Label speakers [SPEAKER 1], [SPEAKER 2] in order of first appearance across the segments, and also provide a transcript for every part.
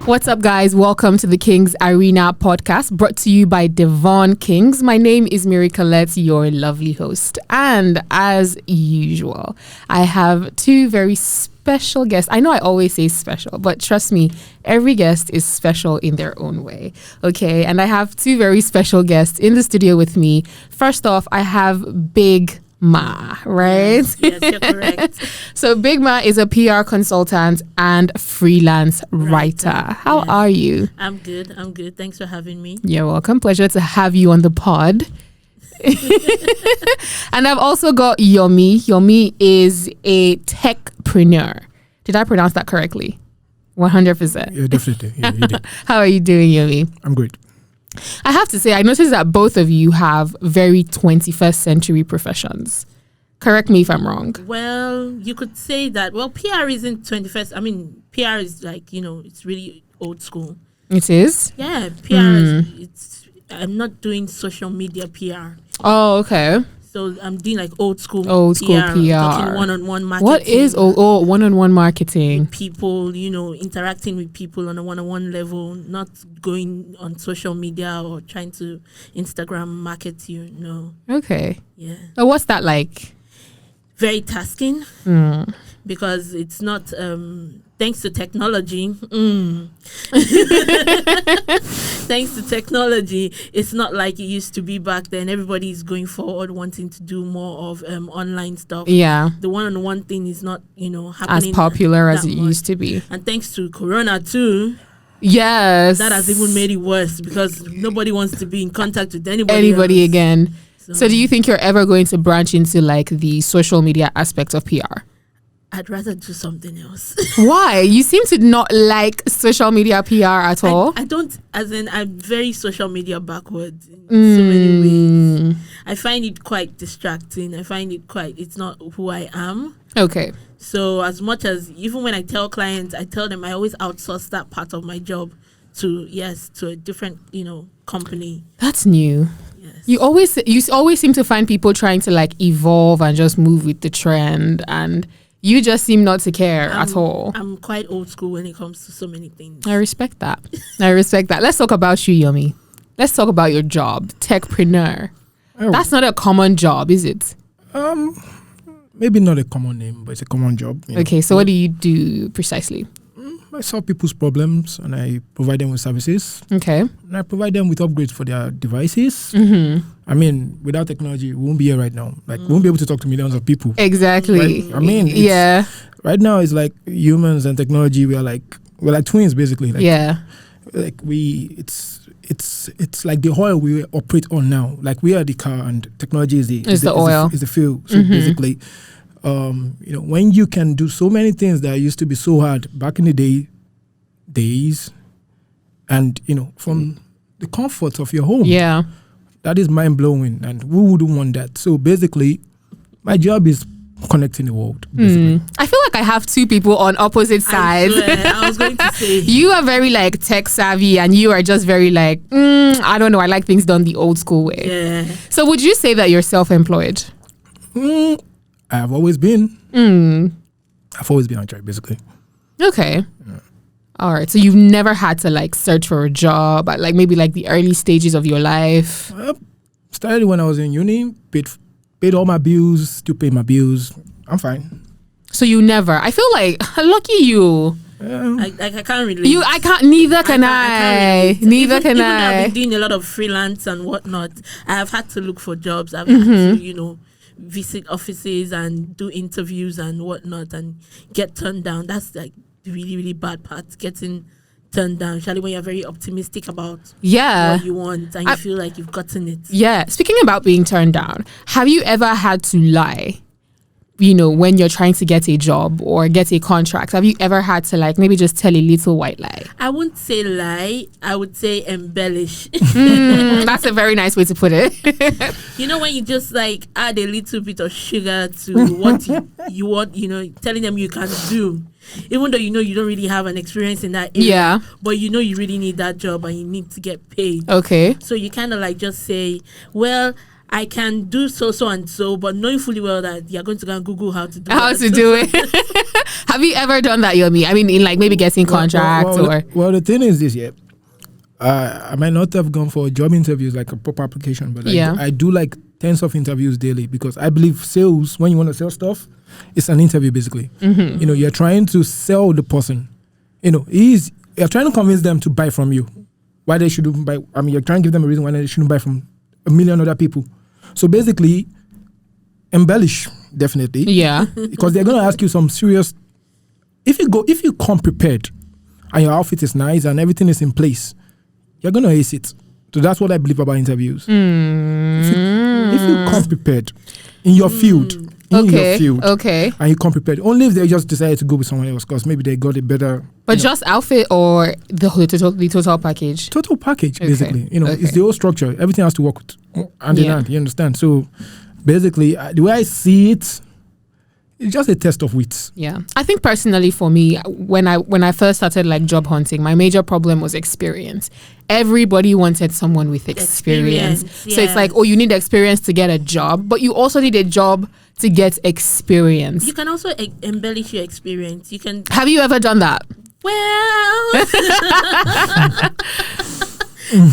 [SPEAKER 1] What's up, guys? Welcome to the Kings Arena podcast, brought to you by Devon Kings. My name is Mary Colette, your lovely host. And as usual, I have two very special guests. I know I always say special, but trust me, every guest is special in their own way. Okay, and I have two very special guests in the studio with me. First off, I have Big Ma, right?
[SPEAKER 2] Yes, you're correct.
[SPEAKER 1] So Big Ma is a PR consultant and freelance writer. How are you?
[SPEAKER 2] I'm good. Thanks for having me.
[SPEAKER 1] You're welcome. Pleasure to have you on the pod. And I've also got Yomi. Yomi is a techpreneur. Did I pronounce that correctly? 100%.
[SPEAKER 3] Yeah, definitely. Yeah, you did.
[SPEAKER 1] How are you doing, Yomi?
[SPEAKER 3] I'm great.
[SPEAKER 1] I have to say, I noticed that both of you have very 21st century professions. Correct me if I'm wrong.
[SPEAKER 2] Well, you could say that. Well, PR isn't 21st. I mean, PR is like, it's really old school.
[SPEAKER 1] It is?
[SPEAKER 2] Yeah, PR I'm not doing social media PR.
[SPEAKER 1] Oh, okay.
[SPEAKER 2] So I'm doing like old school
[SPEAKER 1] PR.
[SPEAKER 2] Talking one-on-one marketing.
[SPEAKER 1] What is one-on-one marketing?
[SPEAKER 2] People, interacting with people on a one-on-one level, not going on social media or trying to Instagram market you. No.
[SPEAKER 1] Okay.
[SPEAKER 2] Yeah.
[SPEAKER 1] So what's that like?
[SPEAKER 2] Very tasking because it's not thanks to technology. Thanks to technology, it's not like it used to be back then. Everybody is going forward, wanting to do more of online stuff.
[SPEAKER 1] Yeah.
[SPEAKER 2] The one-on-one thing is not, happening
[SPEAKER 1] as popular as it
[SPEAKER 2] much.
[SPEAKER 1] used to be.
[SPEAKER 2] And thanks to Corona too.
[SPEAKER 1] Yes.
[SPEAKER 2] That has even made it worse because nobody wants to be in contact with anybody else.
[SPEAKER 1] Again. So do you think you're ever going to branch into like the social media aspect of PR?
[SPEAKER 2] I'd rather do something else.
[SPEAKER 1] Why? You seem to not like social media PR at all.
[SPEAKER 2] I don't, I'm very social media backward in so many ways. I find it quite distracting. It's not who I am.
[SPEAKER 1] Okay.
[SPEAKER 2] So as much as, even when I tell clients, I tell them I always outsource that part of my job to a different, company.
[SPEAKER 1] That's new.
[SPEAKER 2] Yes.
[SPEAKER 1] You always seem to find people trying to like evolve and just move with the trend, and you just seem not to care at all.
[SPEAKER 2] I'm quite old school when it comes to so many things.
[SPEAKER 1] I respect that. Let's talk about you, Yomi. Let's talk about your job, techpreneur.
[SPEAKER 3] Oh.
[SPEAKER 1] That's not a common job, is it?
[SPEAKER 3] Maybe not a common name, but it's a common job.
[SPEAKER 1] Okay, so what do you do precisely?
[SPEAKER 3] I solve people's problems and I provide them with services.
[SPEAKER 1] Okay.
[SPEAKER 3] And I provide them with upgrades for their devices.
[SPEAKER 1] Mm-hmm.
[SPEAKER 3] I mean, without technology, we won't be here right now. Like, we won't be able to talk to millions of people.
[SPEAKER 1] Exactly.
[SPEAKER 3] Right? I mean,
[SPEAKER 1] yeah.
[SPEAKER 3] Right now, it's like humans and technology. We're like twins, basically. Like,
[SPEAKER 1] yeah.
[SPEAKER 3] Like it's like the oil we operate on now. Like, we are the car and technology is the
[SPEAKER 1] oil.
[SPEAKER 3] Is the fuel. So basically, when you can do so many things that used to be so hard back in the days, and from the comfort of your home, that is mind blowing, and who wouldn't want that? So basically, my job is connecting the world. Basically.
[SPEAKER 1] I feel like I have two people on opposite sides.
[SPEAKER 2] I was going to say
[SPEAKER 1] you are very like tech savvy, and you are just very like I don't know. I like things done the old school way.
[SPEAKER 2] Yeah.
[SPEAKER 1] So would you say that you're self-employed?
[SPEAKER 3] I have always been. I've always been on track, basically.
[SPEAKER 1] Okay. Yeah. All right. So you've never had to like search for a job at like maybe like the early stages of your life?
[SPEAKER 3] Started when I was in uni, paid all my bills, still pay my bills. I'm fine.
[SPEAKER 1] So you never? I feel like lucky you.
[SPEAKER 2] I can't relate.
[SPEAKER 1] I can't. Neither can I. Neither can I.
[SPEAKER 2] Even though I've been doing a lot of freelance and whatnot, I have had to look for jobs. I've had to, visit offices and do interviews and whatnot and get turned down. That's like the really, really bad part, getting turned down, especially when you're very optimistic about what you want and you feel like you've gotten it. Yeah.
[SPEAKER 1] Speaking about being turned down, have you ever had to lie? When you're trying to get a job or get a contract, have you ever had to like maybe just tell a little white lie?
[SPEAKER 2] I wouldn't say lie. I would say embellish.
[SPEAKER 1] That's a very nice way to put it.
[SPEAKER 2] When you just like add a little bit of sugar to what you want, telling them you can do. Even though you don't really have an experience in that area, but you really need that job and you need to get paid.
[SPEAKER 1] Okay.
[SPEAKER 2] So you kind of like just say, well, I can do so and so, but knowing fully well that you're going to go and Google how to do
[SPEAKER 1] it. Have you ever done that, Yomi? I mean, in like maybe getting contracts or...
[SPEAKER 3] Well, the thing is this, I might not have gone for job interviews like a proper application, but I do like tens of interviews daily because I believe sales, when you want to sell stuff, it's an interview basically.
[SPEAKER 1] Mm-hmm.
[SPEAKER 3] You know, you're trying to sell the person. You know, you're trying to convince them to buy from you. Why they shouldn't buy. I mean, you're trying to give them a reason why they shouldn't buy from a million other people. So basically, embellish, definitely.
[SPEAKER 1] Yeah.
[SPEAKER 3] Because they're going to ask you some serious... If you come prepared and your outfit is nice and everything is in place, you're going to ace it. So that's what I believe about interviews. If you come prepared in your field, and you come prepared, only if they just decided to go with someone else because maybe they got a better...
[SPEAKER 1] But just outfit or the total package?
[SPEAKER 3] Total package, basically. You know, it's the whole structure. Everything has to work hand in hand, you understand? So basically, the way I see it, it's just a test of wits.
[SPEAKER 1] Yeah. I think personally for me, when I first started like job hunting, my major problem was experience. Everybody wanted someone with experience. So it's like, oh, you need experience to get a job, but you also need a job to get experience.
[SPEAKER 2] You can also embellish your experience. You can.
[SPEAKER 1] Have you ever done that?
[SPEAKER 2] Well,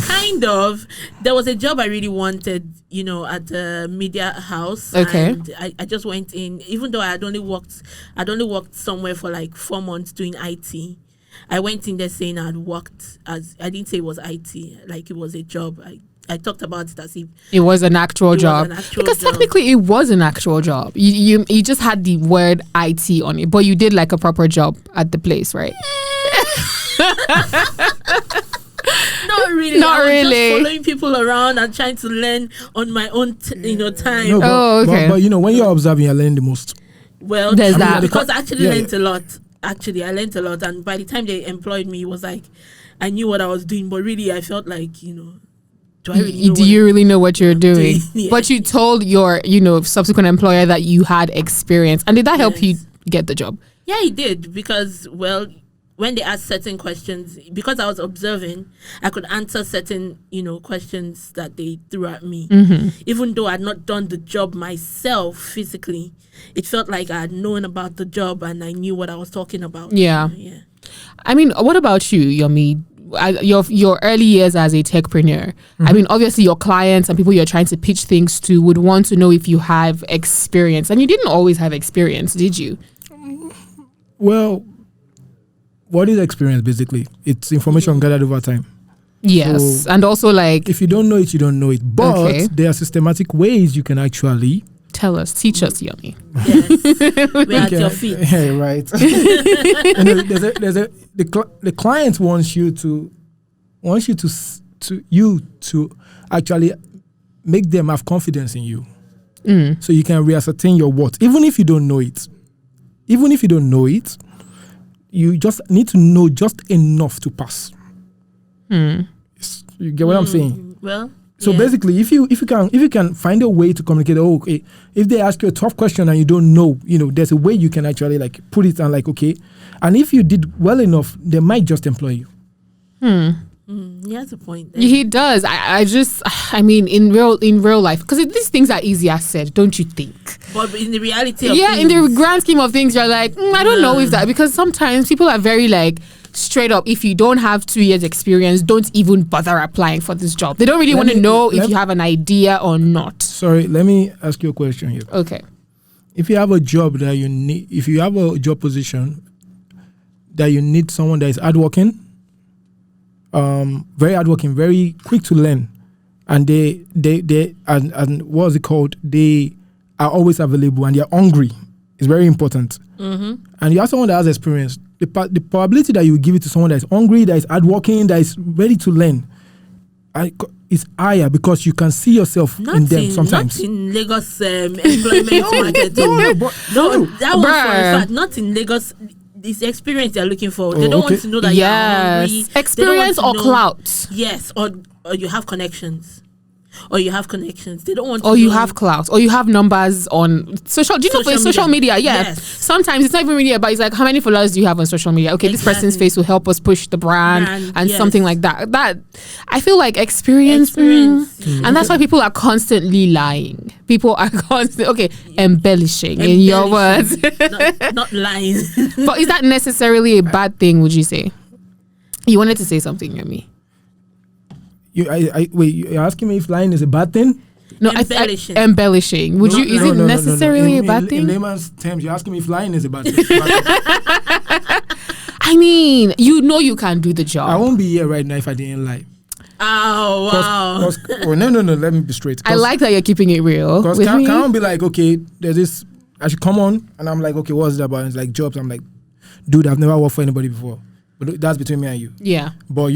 [SPEAKER 2] kind of. There was a job I really wanted, you know, at the media house.
[SPEAKER 1] Okay.
[SPEAKER 2] And I just went in, even though I'd only worked somewhere for like 4 months doing IT. I went in there saying I'd worked as, I didn't say it was IT, like it was a job. I talked about it as if
[SPEAKER 1] it was an actual job. Technically it was an actual job. You just had the word IT on it, but you did like a proper job at the place, right?
[SPEAKER 2] Not really.
[SPEAKER 1] Not really.
[SPEAKER 2] Just following people around and trying to learn on my own, time.
[SPEAKER 3] No, but you know, when you're observing, you're learning the most.
[SPEAKER 2] Well,
[SPEAKER 1] there's that.
[SPEAKER 2] Because I actually learned a lot. Actually, I learned a lot, and by the time they employed me, it was like I knew what I was doing, but really, I felt like, you know, do you really know what you're doing? Yeah.
[SPEAKER 1] But you told your, subsequent employer that you had experience, and did that help you get the job?
[SPEAKER 2] Yeah, it did, because when they asked certain questions, because I was observing, I could answer certain, questions that they threw at me.
[SPEAKER 1] Mm-hmm.
[SPEAKER 2] Even though I had not done the job myself physically, it felt like I had known about the job and I knew what I was talking about.
[SPEAKER 1] Yeah.
[SPEAKER 2] Yeah.
[SPEAKER 1] I mean, what about you, Yomi? Your early years as a techpreneur. Mm-hmm. I mean, obviously your clients and people you're trying to pitch things to would want to know if you have experience. And you didn't always have experience, did you?
[SPEAKER 3] Well, what is experience basically? It's information gathered over time.
[SPEAKER 1] Yes. So and also like...
[SPEAKER 3] if you don't know it, you don't know it. But there are systematic ways you can actually...
[SPEAKER 1] teach us, Yomi.
[SPEAKER 2] Yes. We're at your feet.
[SPEAKER 3] Yeah, right. The client wants you to actually make them have confidence in you. So you can reascertain your worth. Even if you don't know it, you just need to know just enough to pass. You get what I'm saying?
[SPEAKER 2] Well,
[SPEAKER 3] so basically, if you can find a way to communicate, okay, if they ask you a tough question and you don't know, there's a way you can actually like put it and like, okay, and if you did well enough, they might just employ you.
[SPEAKER 2] He has a point there.
[SPEAKER 1] He does. I mean, in real life, because these things are easier said, don't you think?
[SPEAKER 2] But in the reality of
[SPEAKER 1] things, in the grand scheme of things, you're like, I don't know if that, because sometimes people are very like straight up. If you don't have 2 years experience, don't even bother applying for this job. They don't really want to know if you have an idea or not.
[SPEAKER 3] Sorry, let me ask you a question here.
[SPEAKER 1] Okay.
[SPEAKER 3] If you have a job that you need, if you have a job position that you need someone that is hardworking, very hardworking, very quick to learn, and they and what is it called? They are always available and they are hungry. It's very important.
[SPEAKER 2] Mm-hmm.
[SPEAKER 3] And you have someone that has experience. The probability that you give it to someone that is hungry, that is hardworking, that is ready to learn, is higher because you can see yourself in them sometimes.
[SPEAKER 2] Not in Lagos employment market. That was for a fact. Not in Lagos. It's the experience they're looking for. They don't want to know that you're hungry.
[SPEAKER 1] Experience or clout.
[SPEAKER 2] Yes, or you have connections. or you have connections. They don't want to
[SPEAKER 1] Or you
[SPEAKER 2] know-
[SPEAKER 1] have clout, or you have numbers on social. Do you know for social media? Yeah.
[SPEAKER 2] Yes.
[SPEAKER 1] Sometimes it's not even really about. It's like, how many followers do you have on social media? Okay, this person's
[SPEAKER 2] Exactly.
[SPEAKER 1] face will help us push the brand and
[SPEAKER 2] Yes.
[SPEAKER 1] something like that. That I feel like experience. And that's why people are constantly lying. People are constantly embellishing in your words.
[SPEAKER 2] not lying.
[SPEAKER 1] But is that necessarily a bad thing? Would you say? You wanted to say something, Yemi?
[SPEAKER 3] Wait, you're asking me if lying is a bad thing?
[SPEAKER 1] No,
[SPEAKER 2] Embellishing.
[SPEAKER 1] Embellishing. Would you? Is it necessarily a bad thing?
[SPEAKER 3] In layman's terms, you're asking me if lying is a bad thing.
[SPEAKER 1] I mean, you can do the job.
[SPEAKER 3] I won't be here right now if I didn't lie.
[SPEAKER 2] Oh wow!
[SPEAKER 3] No. Let me be straight.
[SPEAKER 1] I like that you're keeping it real.
[SPEAKER 3] Because
[SPEAKER 1] with me.
[SPEAKER 3] can't be like, okay, there's this. I should come on, and I'm like, okay, what's it about? And it's like jobs. I'm like, dude, I've never worked for anybody before. But that's between me and you.
[SPEAKER 1] Yeah.
[SPEAKER 3] But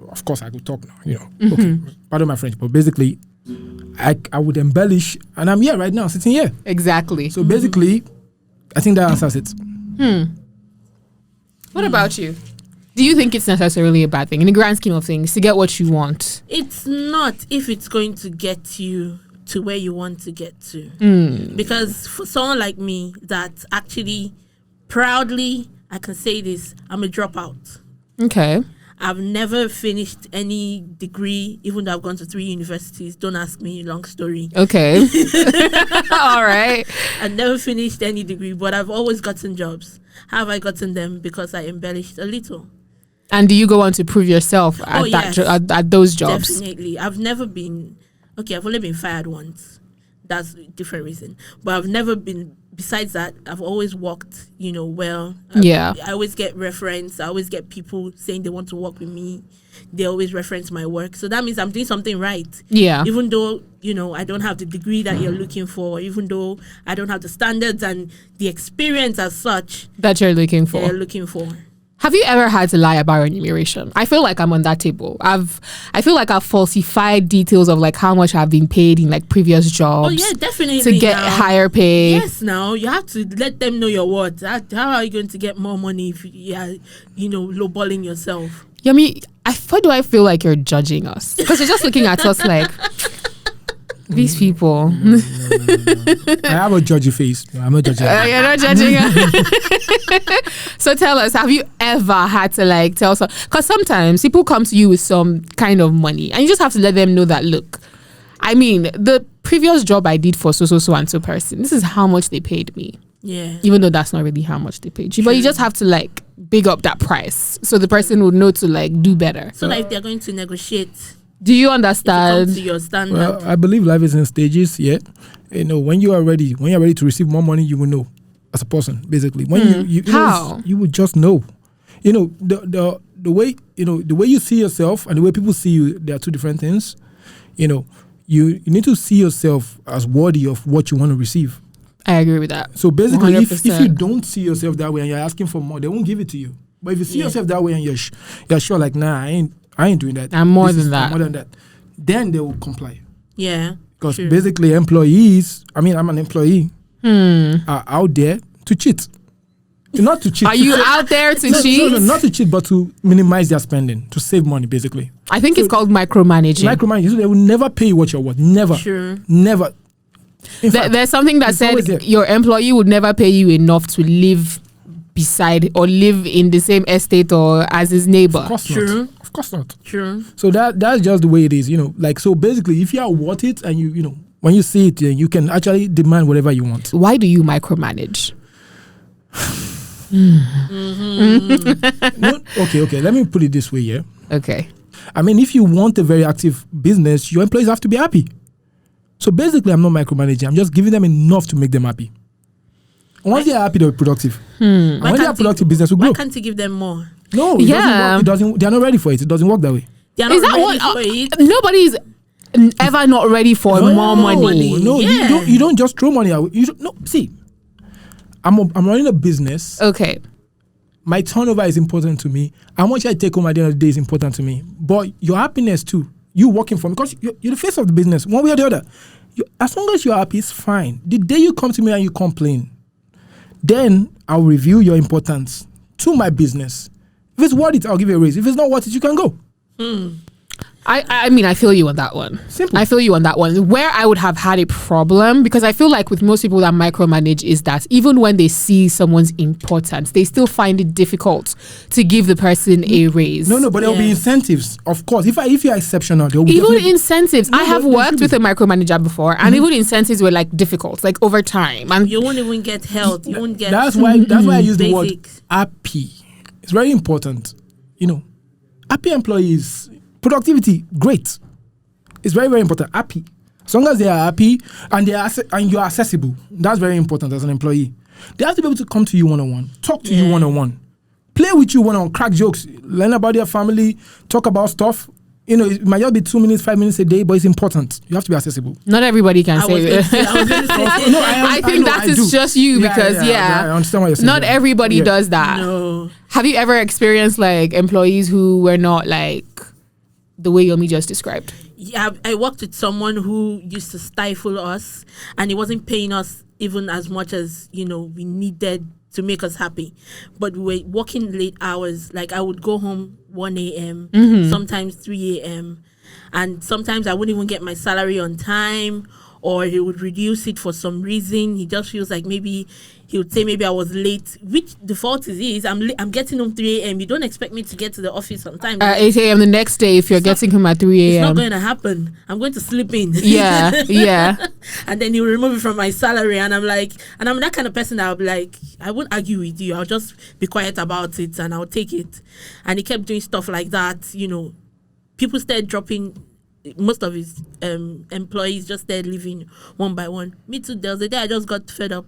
[SPEAKER 3] of course, I could talk now. Okay, pardon my French, but basically, I would embellish, and I'm here right now, sitting here.
[SPEAKER 1] Exactly.
[SPEAKER 3] So basically, I think that answers it.
[SPEAKER 1] What about you? Do you think it's necessarily a bad thing in the grand scheme of things to get what you want?
[SPEAKER 2] It's not if it's going to get you to where you want to get to. Because for someone like me that actually proudly, I can say this, I'm a dropout.
[SPEAKER 1] Okay.
[SPEAKER 2] I've never finished any degree, even though I've gone to 3 universities. Don't ask me, long story.
[SPEAKER 1] Okay. All right.
[SPEAKER 2] I've never finished any degree, but I've always gotten jobs. How have I gotten them? Because I embellished a little.
[SPEAKER 1] And do you go on to prove yourself at
[SPEAKER 2] yes.
[SPEAKER 1] at those jobs?
[SPEAKER 2] Definitely. I've never been, I've only been fired once. That's a different reason. But I've never been, besides that, I've always worked, well. I always get reference. I always get people saying they want to work with me. They always reference my work. So that means I'm doing something right.
[SPEAKER 1] Yeah.
[SPEAKER 2] Even though, I don't have the degree that you're looking for, even though I don't have the standards and the experience as such
[SPEAKER 1] that you're looking for. Have you ever had to lie about remuneration? I feel like I'm on that table. I feel like I've falsified details of like how much I've been paid in like previous jobs.
[SPEAKER 2] Oh yeah, definitely.
[SPEAKER 1] To get higher pay.
[SPEAKER 2] Yes, now you have to let them know your worth. How are you going to get more money if you are, lowballing yourself?
[SPEAKER 1] Yemi, why do I feel like you're judging us? Because you're just looking at us like these people.
[SPEAKER 3] No. I have a judgy face. No, I'm not judging.
[SPEAKER 1] You're not judging us. So tell us, have you ever had to tell some? Because sometimes people come to you with some kind of money, and you just have to let them know that, look, I mean, the previous job I did for so and so person, this is how much they paid me.
[SPEAKER 2] Yeah.
[SPEAKER 1] Even though that's not really how much they paid you, but you just have to big up that price so the person would know to do better.
[SPEAKER 2] So if they're going to negotiate.
[SPEAKER 1] Do you understand?
[SPEAKER 2] To your standard.
[SPEAKER 3] Well, I believe life is in stages. Yeah, when you're ready to receive more money, you will know as a person. Basically, when you
[SPEAKER 1] how
[SPEAKER 3] you would just know. The way the way you see yourself and the way people see you, they are two different things. You need to see yourself as worthy of what you want to receive.
[SPEAKER 1] I agree with that.
[SPEAKER 3] So basically,
[SPEAKER 1] 100%.
[SPEAKER 3] if you don't see yourself that way and you're asking for more, they won't give it to you. But if you see yourself that way and you're sure nah, I ain't doing that.
[SPEAKER 1] I'm more than that.
[SPEAKER 3] Then they will comply.
[SPEAKER 2] Yeah.
[SPEAKER 3] Because basically employees, I'm an employee, are out there to cheat. Not to cheat.
[SPEAKER 1] Are you out there to cheat?
[SPEAKER 3] No, not to cheat, but to minimize their spending, to save money, basically.
[SPEAKER 1] I think it's called micromanaging.
[SPEAKER 3] Micromanaging. So they will never pay you what you're worth. Never.
[SPEAKER 2] Sure.
[SPEAKER 3] Never.
[SPEAKER 1] There's something that said your employee would never pay you enough to live beside or live in the same estate or as his neighbor.
[SPEAKER 3] Of course not. Of course not.
[SPEAKER 2] True.
[SPEAKER 3] So that's just the way it is, so basically if you are worth it and you when you see it, you can actually demand whatever you want.
[SPEAKER 1] Why do you micromanage?
[SPEAKER 3] Okay, let me put it this way, yeah.
[SPEAKER 1] Okay.
[SPEAKER 3] I mean, if you want a very active business, your employees have to be happy. So basically, I'm not micromanaging. I'm just giving them enough to make them happy. Once they're happy, they'll be productive. And when they're productive, business will grow.
[SPEAKER 2] Why can't you give them more?
[SPEAKER 3] No, it doesn't work. They're not ready for it. It doesn't work that way.
[SPEAKER 2] They're not ready for it.
[SPEAKER 1] Nobody's ever not ready for more money.
[SPEAKER 3] No, you don't just throw money away. See, I'm running a business.
[SPEAKER 1] Okay.
[SPEAKER 3] My turnover is important to me. How much I take home at the end of the day is important to me. But your happiness too, you working for me, because you're the face of the business, one way or the other. As long as you're happy, it's fine. The day you come to me and you complain, then I'll review your importance to my business. If it's worth it, I'll give you a raise. If it's not worth it, you can go.
[SPEAKER 1] I mean, I feel you on that one.
[SPEAKER 3] Simple.
[SPEAKER 1] I feel you on that one. Where I would have had a problem, because I feel like with most people that micromanage, is that even when they see someone's importance, they still find it difficult to give the person a raise.
[SPEAKER 3] No, but there'll be incentives, of course. If you're exceptional, there'll be
[SPEAKER 1] even incentives.
[SPEAKER 3] No,
[SPEAKER 1] I have worked with a micromanager before, and even incentives were like difficult, like over time. And
[SPEAKER 2] you won't even get health. You won't get.
[SPEAKER 3] That's why I use the word happy. It's very important. Happy employees. Productivity, great. It's very, very important. Happy. As long as they are happy and and you're accessible, that's very important as an employee. They have to be able to come to you one-on-one, talk to you one-on-one, play with you one-on-one, crack jokes, learn about their family, talk about stuff. It might just be 2 minutes, 5 minutes a day, but it's important. You have to be accessible.
[SPEAKER 1] Not everybody can say it. I think that is just you because, I
[SPEAKER 3] understand what you're saying.
[SPEAKER 1] Not everybody does that.
[SPEAKER 2] No.
[SPEAKER 1] Have you ever experienced like employees who were not like the way Yomi just described?
[SPEAKER 2] Yeah, I worked with someone who used to stifle us, and he wasn't paying us even as much as we needed to make us happy. But we were working late hours. Like I would go home 1 a.m., sometimes 3 a.m., and sometimes I wouldn't even get my salary on time, or he would reduce it for some reason. He just feels like maybe he would say maybe I was late, which the fault is I'm getting home 3 a.m. You don't expect me to get to the office on time.
[SPEAKER 1] 8 a.m. the next day if you're getting home at 3 a.m.
[SPEAKER 2] It's not going to happen. I'm going to sleep in.
[SPEAKER 1] Yeah.
[SPEAKER 2] And then he'll remove it from my salary, and I'm that kind of person that I'll be like, I won't argue with you. I'll just be quiet about it and I'll take it. And he kept doing stuff like that. People started dropping. Most of his employees just started leaving one by one. Me too. There was a day I just got fed up.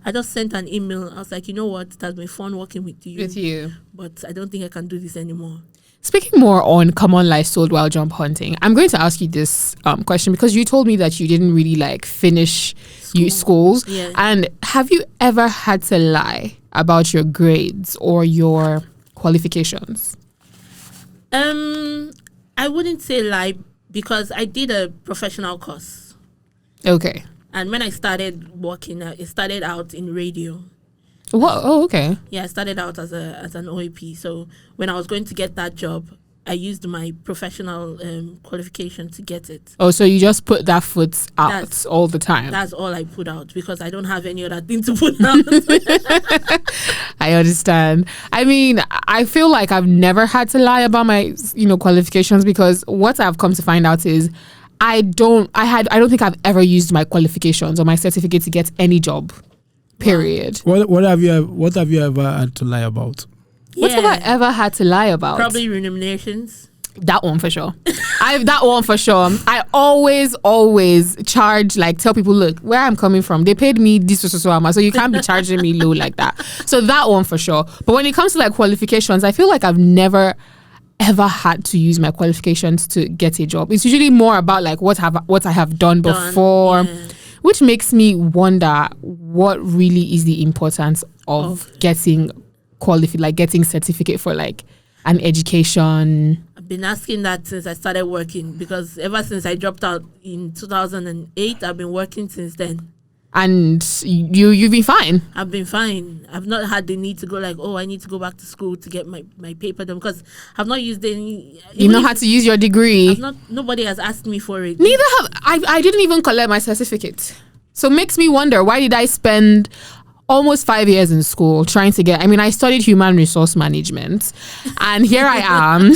[SPEAKER 2] I just sent an email. I was like, you know what? It has been fun working with you. But I don't think I can do this anymore.
[SPEAKER 1] Speaking more on common lies sold while job hunting, I'm going to ask you this question because you told me that you didn't really finish schools.
[SPEAKER 2] Yeah.
[SPEAKER 1] And have you ever had to lie about your grades or your qualifications?
[SPEAKER 2] I wouldn't say lie because I did a professional course.
[SPEAKER 1] Okay.
[SPEAKER 2] And when I started working, it started out in radio.
[SPEAKER 1] What? Oh, okay.
[SPEAKER 2] Yeah, I started out as an OAP. So when I was going to get that job, I used my professional qualification to get it.
[SPEAKER 1] Oh, so you just put that foot out all the time?
[SPEAKER 2] That's all I put out because I don't have any other thing to put out.
[SPEAKER 1] I understand. I mean, I feel like I've never had to lie about my, qualifications because what I've come to find out is I don't think I've ever used my qualifications or my certificate to get any job. Period.
[SPEAKER 3] What have you ever had to lie about?
[SPEAKER 1] Yeah. What have I ever had to lie about?
[SPEAKER 2] Probably remunerations.
[SPEAKER 1] That one for sure. I always charge, tell people, look, where I'm coming from, they paid me this so you can't be charging me low like that. So that one for sure. But when it comes to qualifications, I feel like I've never ever had to use my qualifications to get a job. It's usually more about what I have done before. Yeah. Which makes me wonder what really is the importance of getting qualified, getting certificate for an education.
[SPEAKER 2] I've been asking that since I started working because ever since I dropped out in 2008, I've been working since then.
[SPEAKER 1] And you've been fine?
[SPEAKER 2] I've been fine. I've not had the need to go I need to go back to school to get my paper done because I've not used any.
[SPEAKER 1] You've not had to use your degree?
[SPEAKER 2] Nobody has asked me for it.
[SPEAKER 1] Neither have I didn't even collect my certificate. So it makes me wonder, why did I spend almost 5 years in school trying to I studied human resource management and here I am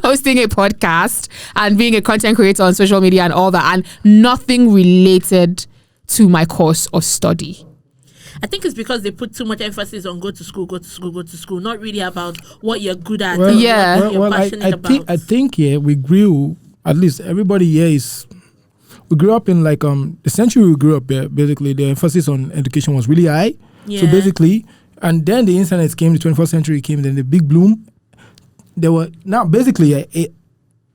[SPEAKER 1] hosting a podcast and being a content creator on social media and all that and nothing related to my course of study.
[SPEAKER 2] I think it's because they put too much emphasis on go to school, not really about what you're good at.
[SPEAKER 3] Well,
[SPEAKER 2] what you're passionate about.
[SPEAKER 3] I think we grew, at least everybody here we grew up in the century we grew up basically the emphasis on education was really high. Yeah. So basically, and then the internet came, the 21st century came, then the big bloom. There were now basically a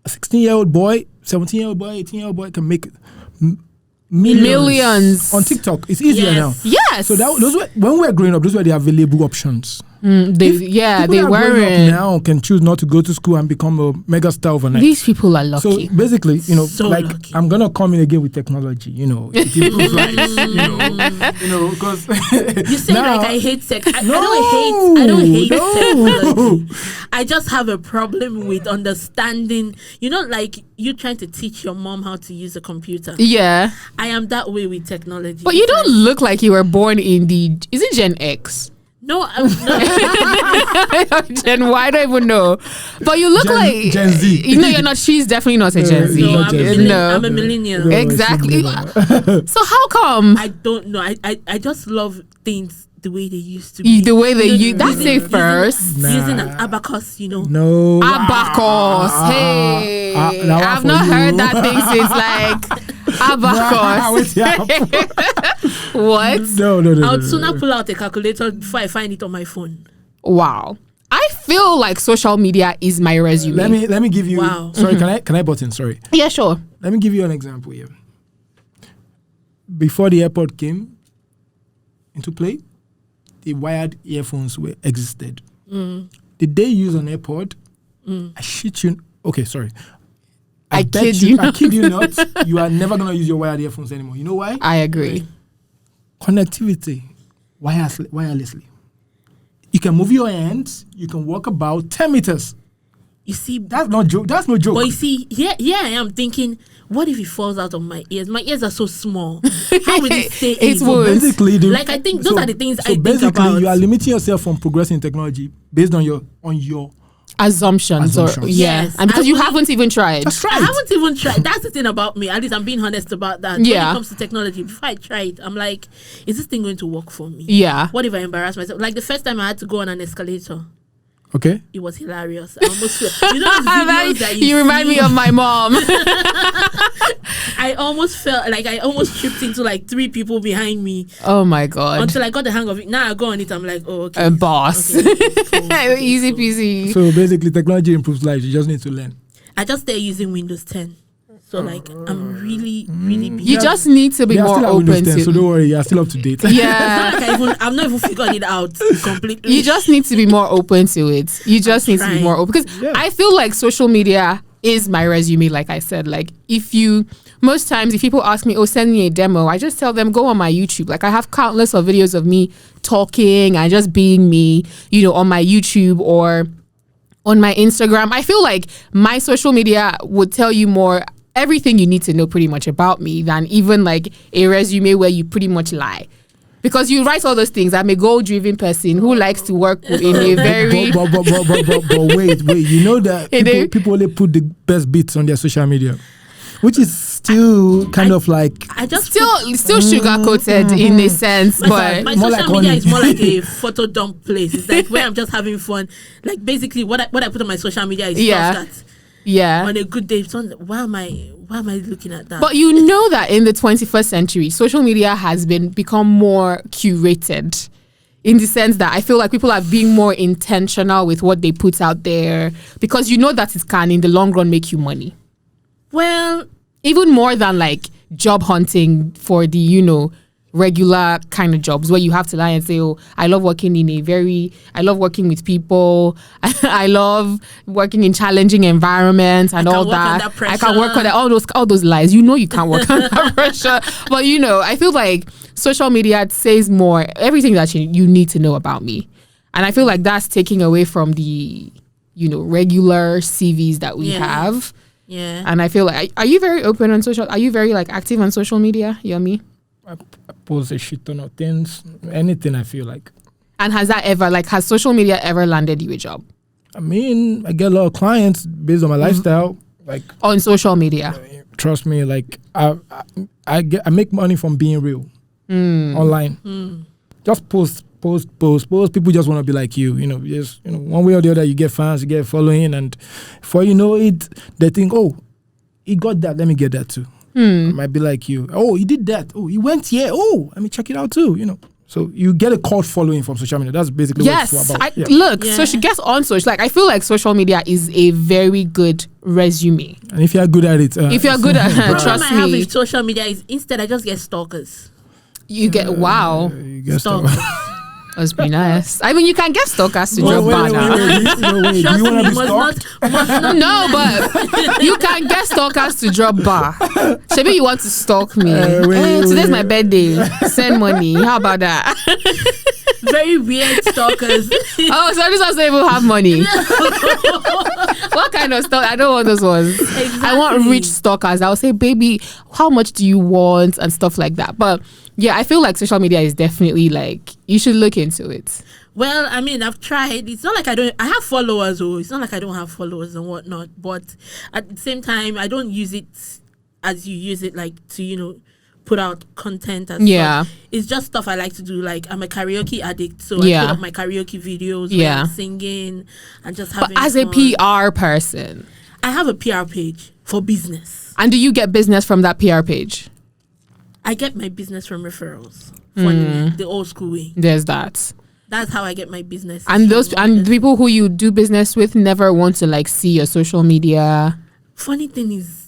[SPEAKER 3] 16-year-old boy, 17-year-old boy, 18-year-old boy can make millions on TikTok. It's easier now.
[SPEAKER 1] Yes.
[SPEAKER 3] So those were, when we were growing up, those were the available options. People
[SPEAKER 1] they
[SPEAKER 3] that are growing up
[SPEAKER 1] weren't.
[SPEAKER 3] now can choose not to go to school and become a mega star overnight.
[SPEAKER 1] These people are lucky.
[SPEAKER 3] So basically,
[SPEAKER 2] So
[SPEAKER 3] like
[SPEAKER 2] lucky.
[SPEAKER 3] I'm gonna come in again with technology. It improves lives. Because
[SPEAKER 2] You say
[SPEAKER 3] now-
[SPEAKER 2] like I hate tech. I
[SPEAKER 3] No,
[SPEAKER 2] don't hate
[SPEAKER 3] no.
[SPEAKER 2] technology. I just have a problem with understanding. Like you trying to teach your mom how to use a computer.
[SPEAKER 1] Yeah.
[SPEAKER 2] I am that way with technology.
[SPEAKER 1] But you don't look like you were born in is it Gen X?
[SPEAKER 2] No, I'm not.
[SPEAKER 1] Gen Y, I don't even know. But you look like
[SPEAKER 3] Gen Z.
[SPEAKER 1] You're not. She's definitely not a Gen Z.
[SPEAKER 2] No,
[SPEAKER 1] No.
[SPEAKER 2] I'm a millennial.
[SPEAKER 3] No.
[SPEAKER 1] Exactly.
[SPEAKER 3] she's
[SPEAKER 1] So how come
[SPEAKER 2] I don't know. I just love things the way they used to be.
[SPEAKER 1] the way they use that's
[SPEAKER 2] using-
[SPEAKER 1] it first?
[SPEAKER 3] Nah.
[SPEAKER 2] Using an abacus,
[SPEAKER 3] No.
[SPEAKER 1] Abacus. Hey,
[SPEAKER 3] that one
[SPEAKER 1] I've
[SPEAKER 3] for
[SPEAKER 1] not
[SPEAKER 3] you.
[SPEAKER 1] heard that thing since like abacus. What?
[SPEAKER 3] No.
[SPEAKER 2] I would sooner pull out a calculator before I find it on my phone.
[SPEAKER 1] Wow. I feel like social media is my resume.
[SPEAKER 3] Let me give you.
[SPEAKER 2] Wow.
[SPEAKER 3] Sorry, can I button? Sorry.
[SPEAKER 1] Yeah, sure.
[SPEAKER 3] Let me give you an example here. Before the AirPod came into play, the wired earphones existed. Did they use an AirPod? I shit you. Okay, sorry.
[SPEAKER 1] I
[SPEAKER 3] bet
[SPEAKER 1] kid you
[SPEAKER 3] I kid you not. You are never gonna use your wired earphones anymore. You know why?
[SPEAKER 1] I agree.
[SPEAKER 3] Connectivity, wirelessly. You can move your hands. You can walk about 10 meters.
[SPEAKER 2] You see,
[SPEAKER 3] That's no joke. That's no joke.
[SPEAKER 2] but you see, here I am thinking, what if it falls out of my ears? My ears are so small. How will it stay
[SPEAKER 1] It
[SPEAKER 2] in?
[SPEAKER 1] would.
[SPEAKER 3] Basically,
[SPEAKER 2] Like, I think those are the things I think
[SPEAKER 3] basically,
[SPEAKER 2] about.
[SPEAKER 3] you are limiting yourself from progressing in technology based on your
[SPEAKER 1] Assumptions. Or
[SPEAKER 3] Assumptions.
[SPEAKER 1] yeah.
[SPEAKER 2] Yes,
[SPEAKER 1] And because
[SPEAKER 2] I
[SPEAKER 1] you
[SPEAKER 2] would-
[SPEAKER 1] haven't even tried.
[SPEAKER 3] That's
[SPEAKER 2] I
[SPEAKER 3] right.
[SPEAKER 2] haven't even tried. That's the thing about me. At least I'm being honest about that. When
[SPEAKER 1] Yeah.
[SPEAKER 2] it comes to technology, before I try it, I'm like, is this thing going to work for me?
[SPEAKER 1] Yeah.
[SPEAKER 2] What if I embarrass myself? Like the first time I had to go on an escalator,
[SPEAKER 3] Okay.
[SPEAKER 2] it was hilarious. I almost feel, you know those videos that
[SPEAKER 1] you remind
[SPEAKER 2] see?
[SPEAKER 1] me of my mom.
[SPEAKER 2] I almost felt like I almost tripped into like 3 people behind me
[SPEAKER 1] Oh my god.
[SPEAKER 2] until I got the hang of it. Now I go on it, I'm like, oh, okay.
[SPEAKER 1] A boss.
[SPEAKER 2] Okay, cool.
[SPEAKER 1] Easy peasy.
[SPEAKER 3] So basically, technology improves lives. You just need to learn.
[SPEAKER 2] I just started using Windows 10. So like I'm really behind.
[SPEAKER 1] You just need to be
[SPEAKER 3] They are
[SPEAKER 1] more
[SPEAKER 3] still at
[SPEAKER 1] open
[SPEAKER 3] Windows 10,
[SPEAKER 1] to
[SPEAKER 3] so don't worry. You are still up to date.
[SPEAKER 1] Yeah.
[SPEAKER 2] It's not like I've not even figured it out completely.
[SPEAKER 1] You just need to be more open to it. You just need to be
[SPEAKER 2] trying.
[SPEAKER 1] more open because
[SPEAKER 3] Yeah.
[SPEAKER 1] I feel like social media is my resume. Like I said, like most times if people ask me, oh, send me a demo, I just tell them go on my YouTube. Like I have countless of videos of me talking and just being me, on my YouTube or on my Instagram. I feel like my social media would tell you more everything you need to know pretty much about me than even like a resume where you pretty much lie. Because you write all those things. I'm a goal-driven person who likes to work in a very...
[SPEAKER 3] but wait. You know that people only put the best bits on their social media, which is still kind of like...
[SPEAKER 2] I just
[SPEAKER 1] Still sugar-coated in a sense, but...
[SPEAKER 2] my
[SPEAKER 3] more
[SPEAKER 2] social
[SPEAKER 3] like
[SPEAKER 2] media
[SPEAKER 3] honey.
[SPEAKER 2] is more like a photo dump place. It's like where I'm just having fun. Like basically what I put on my social media is
[SPEAKER 1] Yeah.
[SPEAKER 2] stuff that
[SPEAKER 1] Yeah.
[SPEAKER 2] on a good day, why am I looking at that?
[SPEAKER 1] But you know that in the 21st century, social media has become more curated in the sense that I feel like people are being more intentional with what they put out there because you know that it can in the long run make you money.
[SPEAKER 2] well,
[SPEAKER 1] Even more than like job hunting for the, regular kind of jobs where you have to lie and say, oh, I love working with people. I love working in challenging environments and all
[SPEAKER 2] work
[SPEAKER 1] that.
[SPEAKER 2] under pressure.
[SPEAKER 1] I can work under all those lies. You can't work under pressure. But I feel like social media says more, everything that you need to know about me. And I feel like that's taking away from the, regular CVs that we have.
[SPEAKER 2] yeah.
[SPEAKER 1] And I feel like, are you very open on are you very like active on social media, Yummy?
[SPEAKER 3] I post a shit ton of things, anything I feel like.
[SPEAKER 1] And has social media ever landed you a job?
[SPEAKER 3] I mean, I get a lot of clients based on my lifestyle. Like,
[SPEAKER 1] On social media?
[SPEAKER 3] trust me, like I make money from being real online. Just post. People just want to be like you. One way or the other, you get fans, you get following, and before you know it, they think, oh, he got that. Let me get that too. I might be like you. Oh, he did that. Oh, he went here. Oh, let me check it out too. So you get a cult following from social media. That's basically what it's about.
[SPEAKER 1] Look,
[SPEAKER 2] Yeah.
[SPEAKER 1] so she gets on social. Like I feel like social media is a very good resume.
[SPEAKER 3] And if you're good at it,
[SPEAKER 1] If you're good at
[SPEAKER 2] Problem
[SPEAKER 1] trust
[SPEAKER 2] I have
[SPEAKER 1] me,
[SPEAKER 2] with social media is instead I just get stalkers.
[SPEAKER 1] you get wow.
[SPEAKER 3] you get
[SPEAKER 2] Stalkers.
[SPEAKER 1] Must be nice. I mean, you can get stalkers to drop
[SPEAKER 3] Wait,
[SPEAKER 1] banner.
[SPEAKER 3] do you
[SPEAKER 2] Trust
[SPEAKER 3] want
[SPEAKER 2] me,
[SPEAKER 3] to be
[SPEAKER 2] must
[SPEAKER 3] stalked?
[SPEAKER 1] No, but you can get stalkers to drop bar. Maybe you want to stalk me. Today's my birthday. Send money. How about that?
[SPEAKER 2] Very weird stalkers.
[SPEAKER 1] Oh, so this doesn't even have money. What kind of stalk? I don't want those ones.
[SPEAKER 2] Exactly.
[SPEAKER 1] I want rich stalkers. I'll say, baby, how much do you want? And stuff like that. But yeah, I feel like social media is definitely like, you should look into it.
[SPEAKER 2] Well, I mean, I've tried. It's not like I have followers, it's not like I don't have followers and whatnot. But at the same time, I don't use it as you use it, like to, put out content and stuff. It's just stuff I like to do. Like, I'm a karaoke addict, so I put up my karaoke videos where I'm singing and just having
[SPEAKER 1] But as
[SPEAKER 2] fun.
[SPEAKER 1] a PR person,
[SPEAKER 2] I have a PR page for business.
[SPEAKER 1] and do you get business from that PR page?
[SPEAKER 2] I get my business from referrals. Funny, the old school way.
[SPEAKER 1] There's that.
[SPEAKER 2] That's how I get my business.
[SPEAKER 1] And the people who you do business with never want to like see your social media.
[SPEAKER 2] Funny thing is,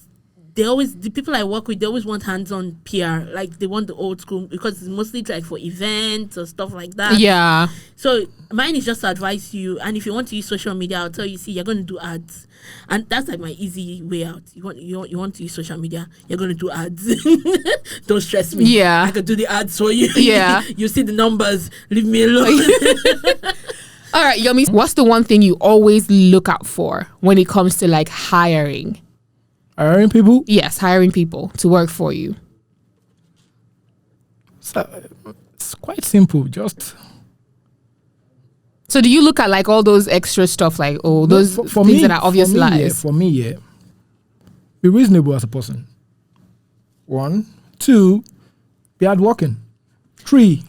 [SPEAKER 2] the people I work with, they always want hands-on PR. Like, they want the old school, because it's mostly like for events or stuff like that.
[SPEAKER 1] Yeah.
[SPEAKER 2] So mine is just to advise you, and if you want to use social media, I'll tell you, see, you're going to do ads, and that's like my easy way out. You want to use social media, you're going to do ads. Don't stress me.
[SPEAKER 1] Yeah.
[SPEAKER 2] I can do the ads for you.
[SPEAKER 1] Yeah.
[SPEAKER 2] You see the numbers. Leave me alone.
[SPEAKER 1] All right, Yomi, what's the one thing you always look out for when it comes to like hiring?
[SPEAKER 3] Hiring people?
[SPEAKER 1] Yes, hiring people to work for you.
[SPEAKER 3] So, it's quite simple.
[SPEAKER 1] So do you look at like all those extra stuff, like those
[SPEAKER 3] for
[SPEAKER 1] things
[SPEAKER 3] me,
[SPEAKER 1] that are obvious lies?
[SPEAKER 3] For me, be reasonable as a person. 1, 2, be hardworking. 3,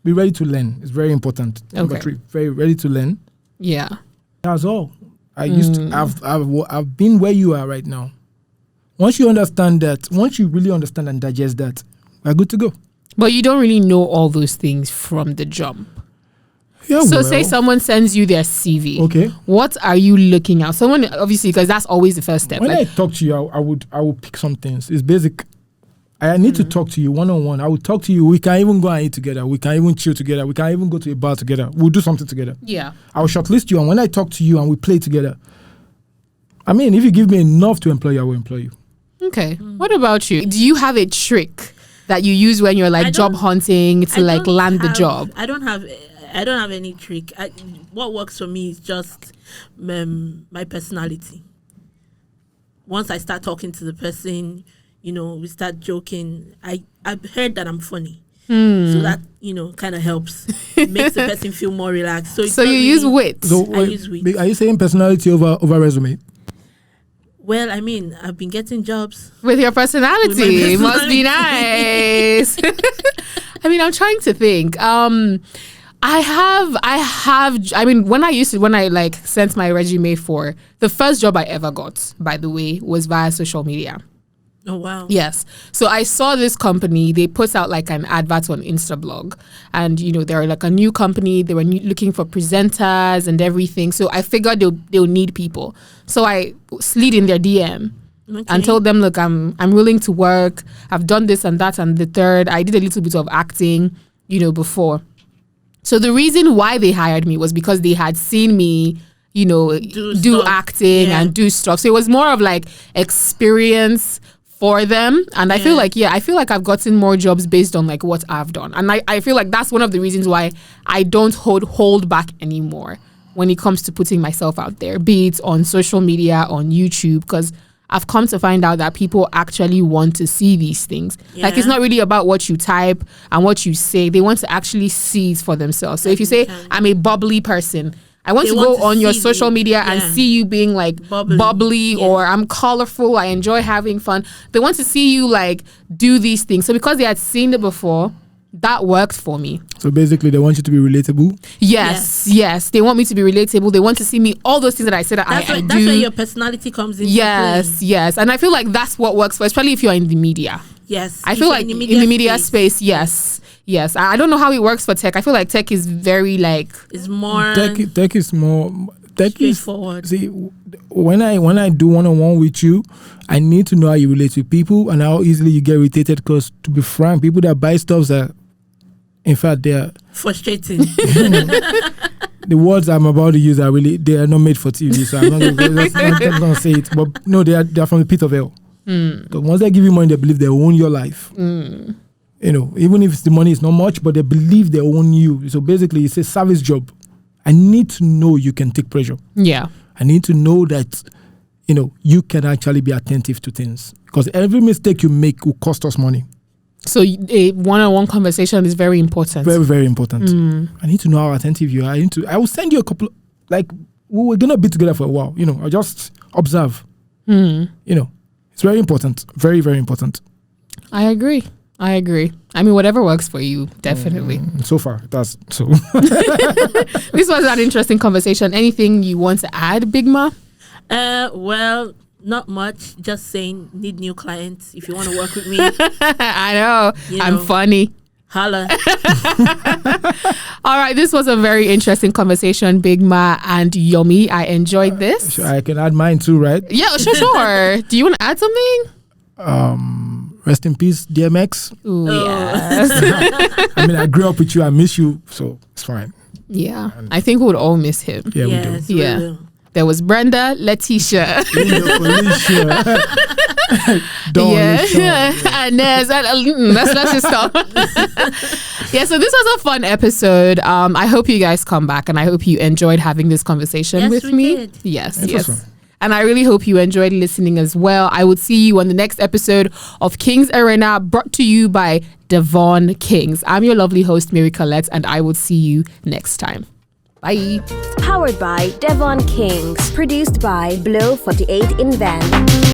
[SPEAKER 3] be ready to learn. It's very important. Number 3, very ready to learn.
[SPEAKER 1] Yeah.
[SPEAKER 3] That's all. I've been where you are right now. Once you understand that, once you really understand and digest that, we're good to go.
[SPEAKER 1] But you don't really know all those things from the jump.
[SPEAKER 3] Yeah,
[SPEAKER 1] So say someone sends you their CV.
[SPEAKER 3] Okay.
[SPEAKER 1] What are you looking at? Someone, obviously, because that's always the first step.
[SPEAKER 3] When I talk to you, I would pick some things. It's basic. I need to talk to you one-on-one. I will talk to you. We can even go and eat together. We can even chill together. We can even go to a bar together. We'll do something together.
[SPEAKER 1] Yeah.
[SPEAKER 3] I will shortlist you, and when I talk to you and we play together, I mean, if you give me enough to employ you, I will employ you.
[SPEAKER 1] Okay. What about you? Do you have a trick that you use when you're like job hunting to like land the job?
[SPEAKER 2] I don't have any trick. What works for me is just my personality. Once I start talking to the person, we start joking. I've heard that I'm funny. So that, kind of helps. Makes the person feel more relaxed. So
[SPEAKER 1] you use wit.
[SPEAKER 2] I use wit.
[SPEAKER 3] Are you saying personality over resume?
[SPEAKER 2] Well, I mean, I've been getting jobs.
[SPEAKER 1] With your personality.
[SPEAKER 2] With my
[SPEAKER 1] Must be nice. I mean, I'm trying to think. When I like sent my resume for the first job I ever got, by the way, was via social media.
[SPEAKER 2] Oh, wow.
[SPEAKER 1] Yes. So I saw this company, they put out like an advert on Instablog, and they're like a new company. They were looking for presenters and everything. So I figured they'll need people. So I slid in their DM and told them, look, I'm willing to work. I've done this and that and the third. I did a little bit of acting, before. So the reason why they hired me was because they had seen me, do acting and do stuff. So it was more of like experience for them. And I feel like I've gotten more jobs based on like what I've done. And I feel like that's one of the reasons why I don't hold back anymore when it comes to putting myself out there, be it on social media, on YouTube, because I've come to find out that people actually want to see these things. Yeah. Like, it's not really about what you type and what you say. They want to actually see it for themselves. So if you say, I'm a bubbly person, I want to go on your social media and see you being like bubbly or I'm colorful, I enjoy having fun. They want to see you like do these things. So because they had seen it before, that worked for me.
[SPEAKER 3] So basically they want you to be relatable?
[SPEAKER 1] Yes. They want me to be relatable. They want to see me, all those things that I said that I do.
[SPEAKER 2] That's where your personality comes in.
[SPEAKER 1] Yes. And I feel like that's what works for, especially if you're in the media.
[SPEAKER 2] Yes.
[SPEAKER 1] I feel like in the media space, yes. I don't know how it works for tech. I feel like tech is very like...
[SPEAKER 2] It's more...
[SPEAKER 3] Tech is more...
[SPEAKER 2] straightforward.
[SPEAKER 3] See, when I do one-on-one with you, I need to know how you relate to people and how easily you get irritated, because to be frank, people that buy stuff are In fact, they're
[SPEAKER 2] frustrating.
[SPEAKER 3] the words I'm about to use they are not made for TV, so I'm not going to say it. But no, they are from the pit of hell. So once they give you money, they believe they own your life. You know, even if the money is not much, but they believe they own you. So basically, it's a service job. I need to know you can take pressure.
[SPEAKER 1] Yeah.
[SPEAKER 3] I need to know that, you know, you can actually be attentive to things, because every mistake you make will cost us money.
[SPEAKER 1] So a one-on-one conversation is very important.
[SPEAKER 3] Very, very important. I need to know how attentive you are. I will send you a couple, like, we're going to be together for a while. You know, I'll just observe. You know, it's very important. Very, very important.
[SPEAKER 1] I agree. I mean, whatever works for you, definitely.
[SPEAKER 3] So far, that's so.
[SPEAKER 1] This was an interesting conversation. Anything you want to add, Big Ma?
[SPEAKER 2] Well, not much. Just saying, need new clients. If you want to work with me,
[SPEAKER 1] I know. I'm funny.
[SPEAKER 2] Holla.
[SPEAKER 1] All right, this was a very interesting conversation, Big Ma and Yomi. I enjoyed this.
[SPEAKER 3] Sure, I can add mine too, right?
[SPEAKER 1] Yeah, sure. Do you want to add something?
[SPEAKER 3] Rest in peace, DMX.
[SPEAKER 1] Ooh, yes.
[SPEAKER 3] I mean, I grew up with you. I miss you, so it's fine.
[SPEAKER 1] Yeah, I think we would all miss him.
[SPEAKER 3] Yeah,
[SPEAKER 2] yes,
[SPEAKER 3] we do.
[SPEAKER 1] Yeah. There was Brenda, Letitia.
[SPEAKER 3] Dawn,
[SPEAKER 1] And Nez. Let's just stop. Yeah, so this was a fun episode. I hope you guys come back, and I hope you enjoyed having this conversation with me.
[SPEAKER 2] Did.
[SPEAKER 1] Yes.
[SPEAKER 3] Awesome.
[SPEAKER 1] And I really hope you enjoyed listening as well. I would see you on the next episode of Kings Arena, brought to you by Devon Kings. I'm your lovely host, Mary Colette, and I will see you next time. Bye.
[SPEAKER 4] Powered by Devon Kings. Produced by Blow 48 Invent.